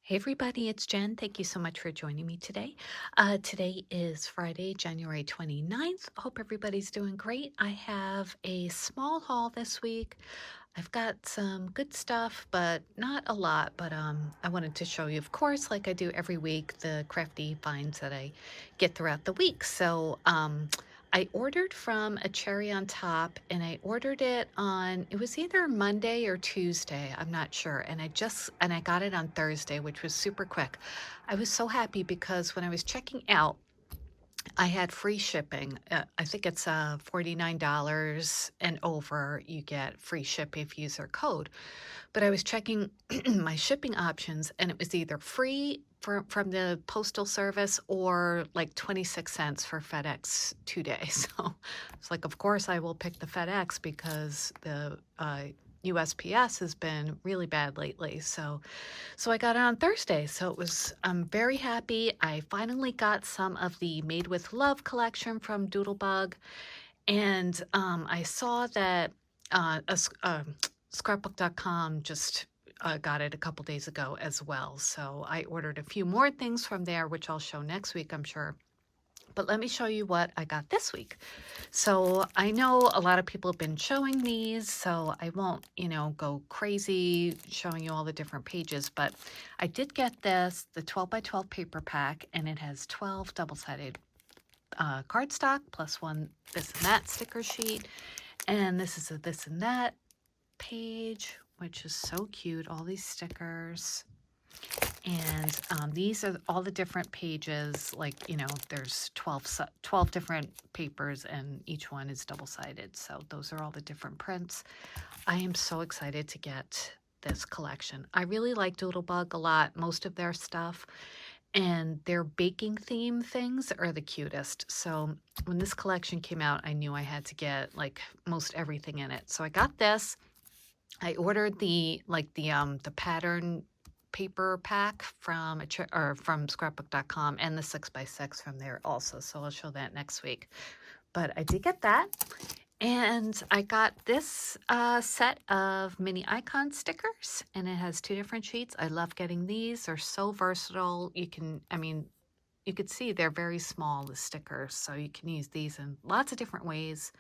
Hey everybody, it's Jen. Thank you so much for joining me today. Today is Friday, January 29th. Hope everybody's doing great. I have a small haul this week. I've got some good stuff, but not a lot. But I wanted to show you, of course, like I do every week, the crafty finds that I get throughout the week. So I ordered from a Cherry on Top, and I ordered it on, it was either Monday or Tuesday, I'm not sure. And I got it on Thursday, which was super quick. I was so happy because when I was checking out, I had free shipping. I think it's $49 and over. You get free shipping if you use their code. But I was checking my shipping options, and it was either free from the postal service or like 26 cents for FedEx 2 days. So it's like, of course, I will pick the FedEx because the USPS has been really bad lately. So I got it on Thursday. So I'm very happy. I finally got some of the Made with Love collection from Doodlebug. And I saw that scrapbook.com just got it a couple days ago as well. So I ordered a few more things from there, which I'll show next week, I'm sure. But let me show you what I got this week. So I know a lot of people have been showing these, so I won't, go crazy showing you all the different pages, but I did get this, the 12 by 12 paper pack, and it has 12 double-sided cardstock plus one this and that sticker sheet. And this is a this and that page, which is so cute, all these stickers. And these are all the different pages, like, there's 12 different papers and each one is double-sided. So those are all the different prints. I am so excited to get this collection. I really like Doodlebug a lot, most of their stuff. And their baking theme things are the cutest. So when this collection came out, I knew I had to get like most everything in it. So I got this. I ordered the pattern paper pack from from scrapbook.com and the 6x6 from there also. So I'll show that next week. But I did get that. And I got this set of mini icon stickers, and it has 2 different sheets. I love getting these. They're so versatile. You could see they're very small, the stickers, so you can use these in lots of different ways.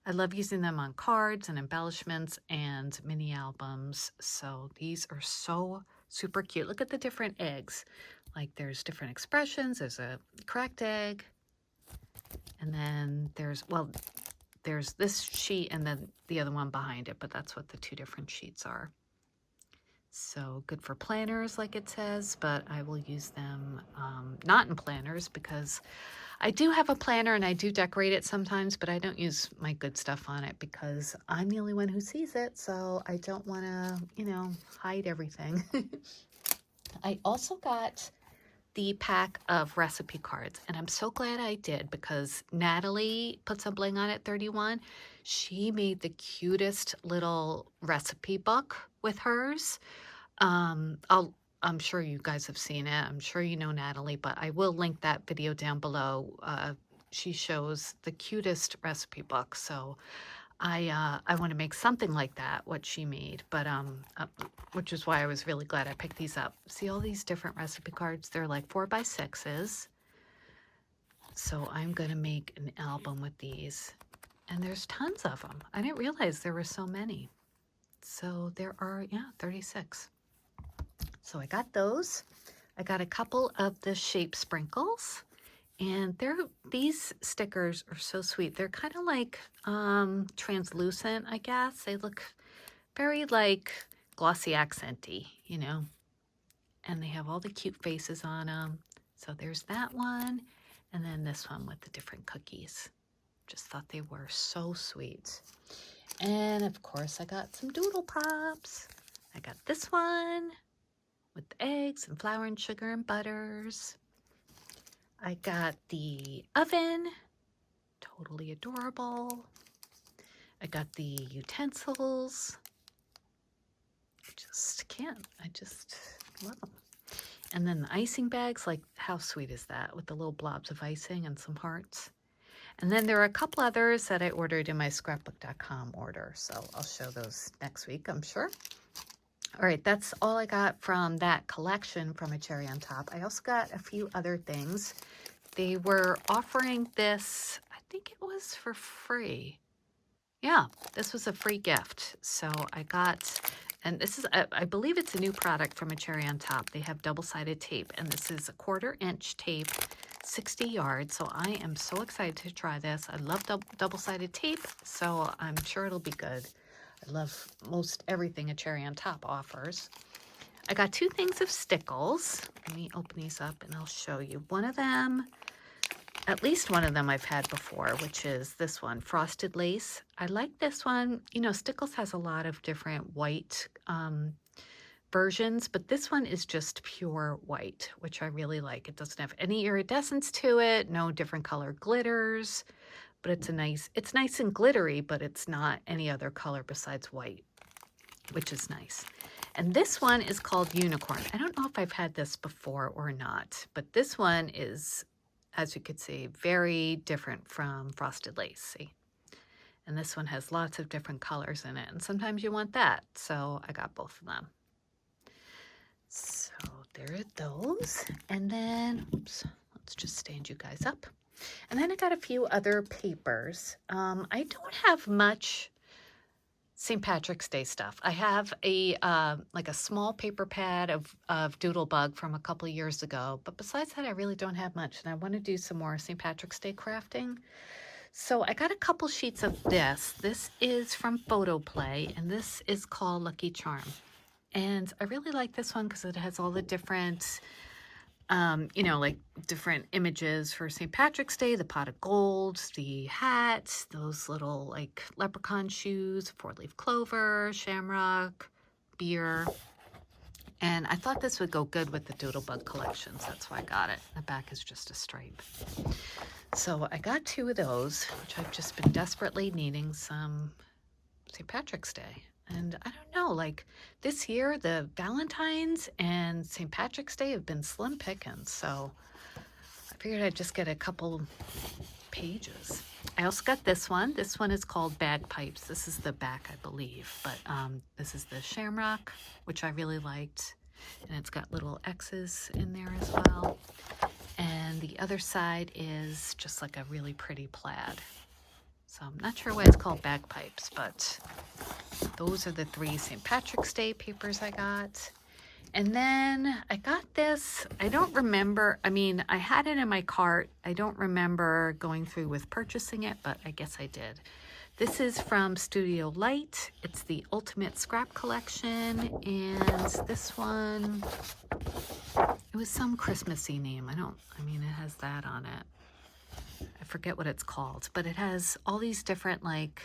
I love using them on cards and embellishments and mini albums. So these are so super cute. Look at the different eggs. Like there's different expressions. There's a cracked egg. And then there's this sheet and then the other one behind it, but that's what the 2 different sheets are. So good for planners, like it says, but I will use them not in planners because I do have a planner and I do decorate it sometimes, but I don't use my good stuff on it because I'm the only one who sees it, so I don't want to, hide everything. I also got the pack of recipe cards, and I'm so glad I did because Natalie put some bling on it 31. She made the cutest little recipe book with hers. I'm sure you guys have seen it. I'm sure you know Natalie, but I will link that video down below. She shows the cutest recipe book, so I want to make something like that, what she made, but which is why I was really glad I picked these up. See all these different recipe cards? They're like 4x6s. So I'm gonna make an album with these, and there's tons of them. I didn't realize there were so many. So there are 36. So I got those. I got a couple of the shape sprinkles. And these stickers are so sweet. They're kind of like translucent, I guess. They look very like glossy accenty, And they have all the cute faces on them. So there's that one. And then this one with the different cookies. Just thought they were so sweet. And of course, I got some doodle pops. I got this one with the eggs and flour and sugar and butters. I got the oven, totally adorable. I got the utensils. I just love them. And then the icing bags, like how sweet is that with the little blobs of icing and some hearts. And then there are a couple others that I ordered in my scrapbook.com order, so I'll show those next week, I'm sure. All right, that's all I got from that collection from A Cherry on Top. I also got a few other things. They were offering this, I think it was for free. Yeah, this was a free gift. So I got, and this is, I believe it's a new product from A Cherry on Top. They have double-sided tape, and this is a 1/4-inch tape, 60 yards. So I am so excited to try this. I love double-sided tape, so I'm sure it'll be good. I love most everything A Cherry on Top offers. I got 2 things of stickles. Let me open these up and I'll show you. One of them, at least one of them I've had before, which is this one, Frosted Lace. I like this one. You know, Stickles has a lot of different white versions, but this one is just pure white, which I really like. It doesn't have any iridescence to it, no different color glitters, but it's nice and glittery, but it's not any other color besides white, which is nice. And this one is called Unicorn. I don't know if I've had this before or not, but this one is, as you can see, very different from Frosted Lace. See? And this one has lots of different colors in it, and sometimes you want that, so I got both of them. So there are those. And then, oops, let's just stand you guys up. And then I got a few other papers. I don't have much St. Patrick's Day stuff. I have a like a small paper pad of Doodlebug from a couple of years ago, but besides that, I really don't have much, and I want to do some more St. Patrick's Day crafting. So I got a couple sheets of this. This is from Photo Play, and this is called Lucky Charm. And I really like this one because it has all the different, you know, like different images for St. Patrick's Day, the pot of gold, the hat, those little like leprechaun shoes, 4-leaf clover, shamrock, beer. And I thought this would go good with the Doodlebug collections. That's why I got it. The back is just a stripe. So I got 2 of those, which I've just been desperately needing some St. Patrick's Day. And I don't know, like this year, the Valentine's and St. Patrick's Day have been slim pickings. So I figured I'd just get a couple pages. I also got this one. This one is called Bagpipes. This is the back, I believe. But this is the shamrock, which I really liked. And it's got little X's in there as well. And the other side is just like a really pretty plaid. So I'm not sure why it's called Bagpipes, but those are the 3 St. Patrick's Day papers I got. And then I got this. I don't remember. I mean, I had it in my cart. I don't remember going through with purchasing it, but I guess I did. This is from Studio Light. It's the Ultimate Scrap Collection. And this one, it was some Christmassy name. I mean, it has that on it. I forget what it's called, but it has all these different like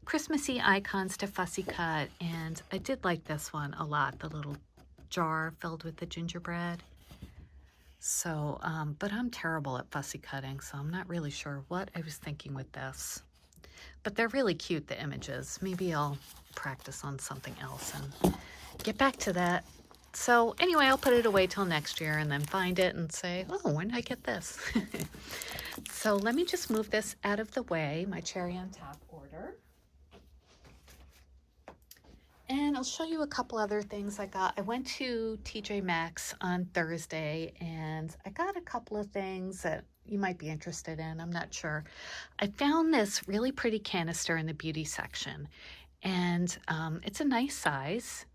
Christmassy icons to fussy cut, and I did like this one a lot, the little jar filled with the gingerbread. So, but I'm terrible at fussy cutting, so I'm not really sure what I was thinking with this. But they're really cute, the images. Maybe I'll practice on something else and get back to that. So anyway, I'll put it away till next year and then find it and say, oh, when did I get this? So let me just move this out of the way, my cherry on top order. And I'll show you a couple other things I got. I went to TJMaxx on Thursday and I got a couple of things that you might be interested in. I'm not sure. I found this really pretty canister in the beauty section, and it's a nice size,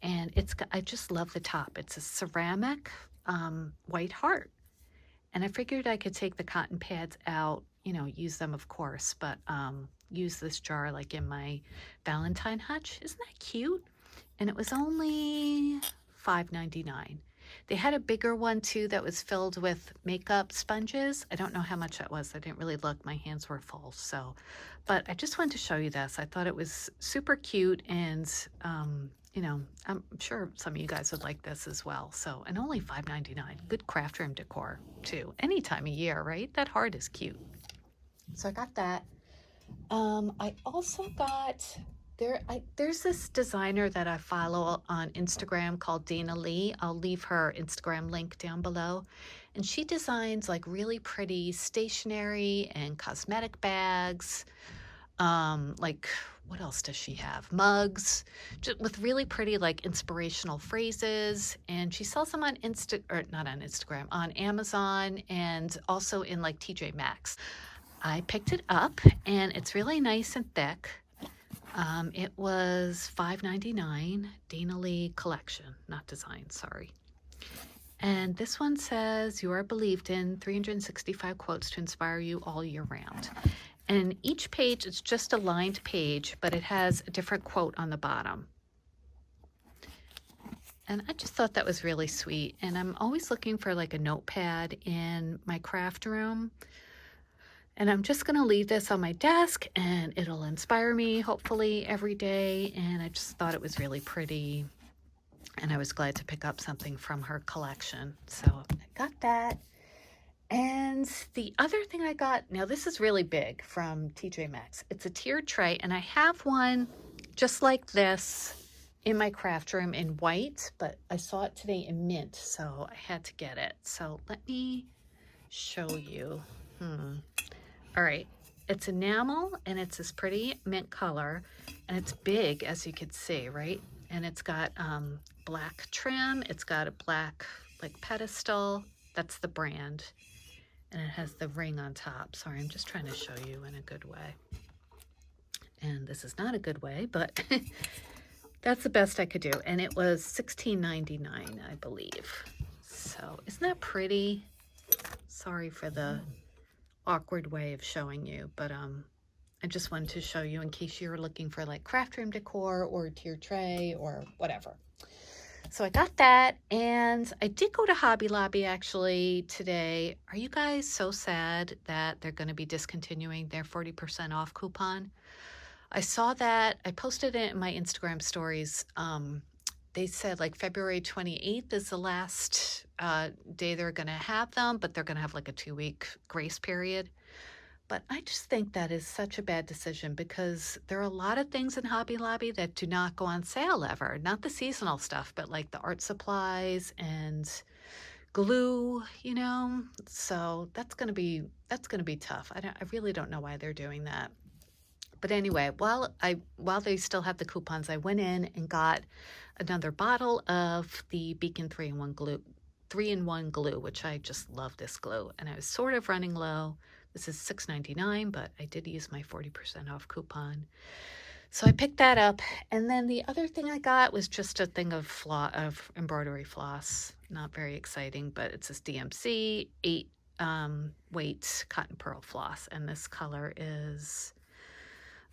and I just love the top. It's a ceramic white heart. And I figured I could take the cotton pads out, you know, use them, of course, but use this jar like in my Valentine hutch. Isn't that cute? And it was only $5.99. They had a bigger one too that was filled with makeup sponges. I don't know how much that was. I didn't really look. My hands were full. So, but I just wanted to show you this. I thought it was super cute, and you know, I'm sure some of you guys would like this as well. So, and only $5.99. Good craft room decor too. Any time of year, right? That heart is cute. So I got that. I also got, there's this designer that I follow on Instagram called Dana Lee. I'll leave her Instagram link down below. And she designs like really pretty stationery and cosmetic bags. Like, what else does she have? Mugs, just with really pretty like inspirational phrases, and she sells them on or not on Instagram, on Amazon, and also in like TJMaxx. I picked it up, and it's really nice and thick. It was $5.99, Dana Lee collection, not design, sorry. And this one says, "You are believed in, 365 quotes to inspire you all year round." And each page is just a lined page, but it has a different quote on the bottom. And I just thought that was really sweet. And I'm always looking for like a notepad in my craft room. And I'm just going to leave this on my desk, and it'll inspire me hopefully every day. And I just thought it was really pretty. And I was glad to pick up something from her collection. So I got that. And the other thing I got, now this is really big from TJMaxx. It's a tiered tray, and I have one just like this in my craft room in white, but I saw it today in mint, so I had to get it. So let me show you. All right, it's enamel, and it's this pretty mint color, and it's big, as you can see, right? And it's got black trim. It's got a black like pedestal. That's the brand. And it has the ring on top. Sorry, I'm just trying to show you in a good way. And this is not a good way, but that's the best I could do. And it was $16.99, I believe. So isn't that pretty? Sorry for the awkward way of showing you, but I just wanted to show you in case you're looking for like craft room decor or a tier tray or whatever. So I got that, and I did go to Hobby Lobby actually today. Are you guys so sad that they're going to be discontinuing their 40% off coupon? I saw that. I posted it in my Instagram stories. They said like February 28th is the last day they're going to have them, but they're going to have like a 2-week grace period. But I just think that is such a bad decision, because there are a lot of things in Hobby Lobby that do not go on sale ever. Not the seasonal stuff, but like the art supplies and glue, you know? So that's going to be tough. I really don't know why they're doing that. But anyway, while they still have the coupons, I went in and got another bottle of the Beacon 3-in-1 glue, which I just love this glue. And I was sort of running low. This is $6.99, but I did use my 40% off coupon. So I picked that up. And then the other thing I got was just a thing of embroidery floss. Not very exciting, but it's this DMC 8 weight cotton pearl floss. And this color is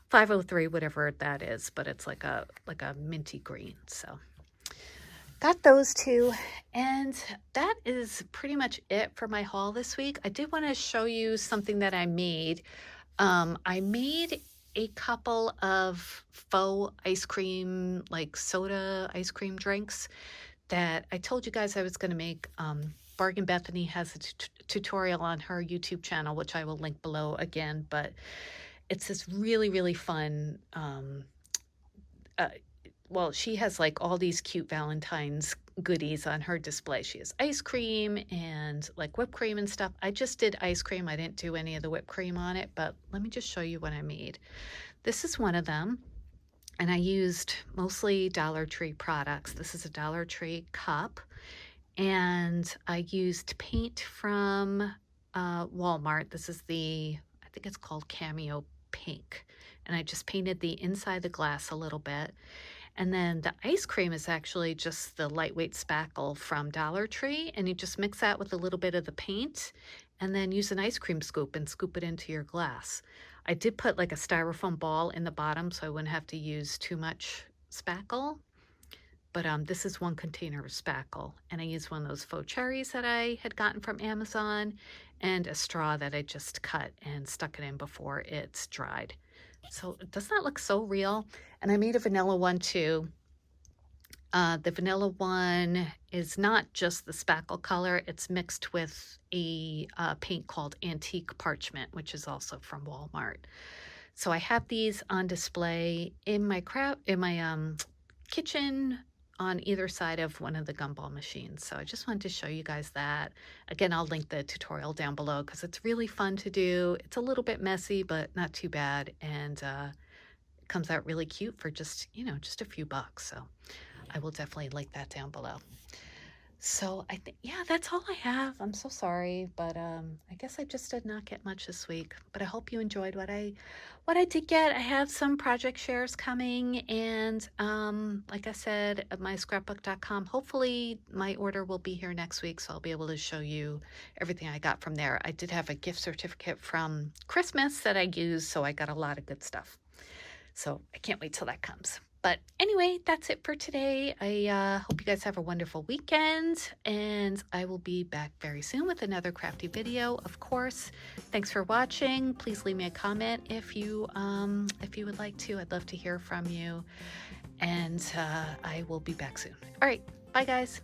503, whatever that is, but it's like a minty green. So got those two, and that is pretty much it for my haul this week. I did want to show you something that I made. I made a couple of faux ice cream, like soda ice cream drinks that I told you guys I was going to make. Bargain Bethany has a tutorial on her YouTube channel, which I will link below again, but it's this really, really fun, well, she has like all these cute Valentine's goodies on her display. She has ice cream and like whipped cream and stuff. I just did ice cream. I didn't do any of the whipped cream on it, but let me just show you what I made. This is one of them, and I used mostly Dollar Tree products. This is a Dollar Tree cup, and I used paint from Walmart. This is I think it's called Cameo Pink, and I just painted the inside of the glass a little bit. And then the ice cream is actually just the lightweight spackle from Dollar Tree, and you just mix that with a little bit of the paint, and then use an ice cream scoop and scoop it into your glass. I did put like a styrofoam ball in the bottom so I wouldn't have to use too much spackle, but this is 1 container of spackle, and I used one of those faux cherries that I had gotten from Amazon, and a straw that I just cut and stuck it in before it's dried. So it does not look so real. And I made a vanilla one too. The vanilla one is not just the spackle color. It's mixed with a paint called Antique Parchment, which is also from Walmart. So I have these on display in my kitchen on either side of one of the gumball machines. So I just wanted to show you guys that. Again, I'll link the tutorial down below because it's really fun to do. It's a little bit messy, but not too bad. And it comes out really cute for just, just a few bucks. So I will definitely link that down below. So I think, yeah, that's all I have. I'm so sorry, but I guess I just did not get much this week. But I hope you enjoyed what I did get. I have some project shares coming, and like I said, at my scrapbook.com, hopefully my order will be here next week, so I'll be able to show you everything I got from there. I did have a gift certificate from Christmas that I used, so I got a lot of good stuff. So I can't wait till that comes. But anyway, that's it for today. I hope you guys have a wonderful weekend, and I will be back very soon with another crafty video, of course. Thanks for watching. Please leave me a comment if you would like to. I'd love to hear from you, and I will be back soon. All right, bye guys.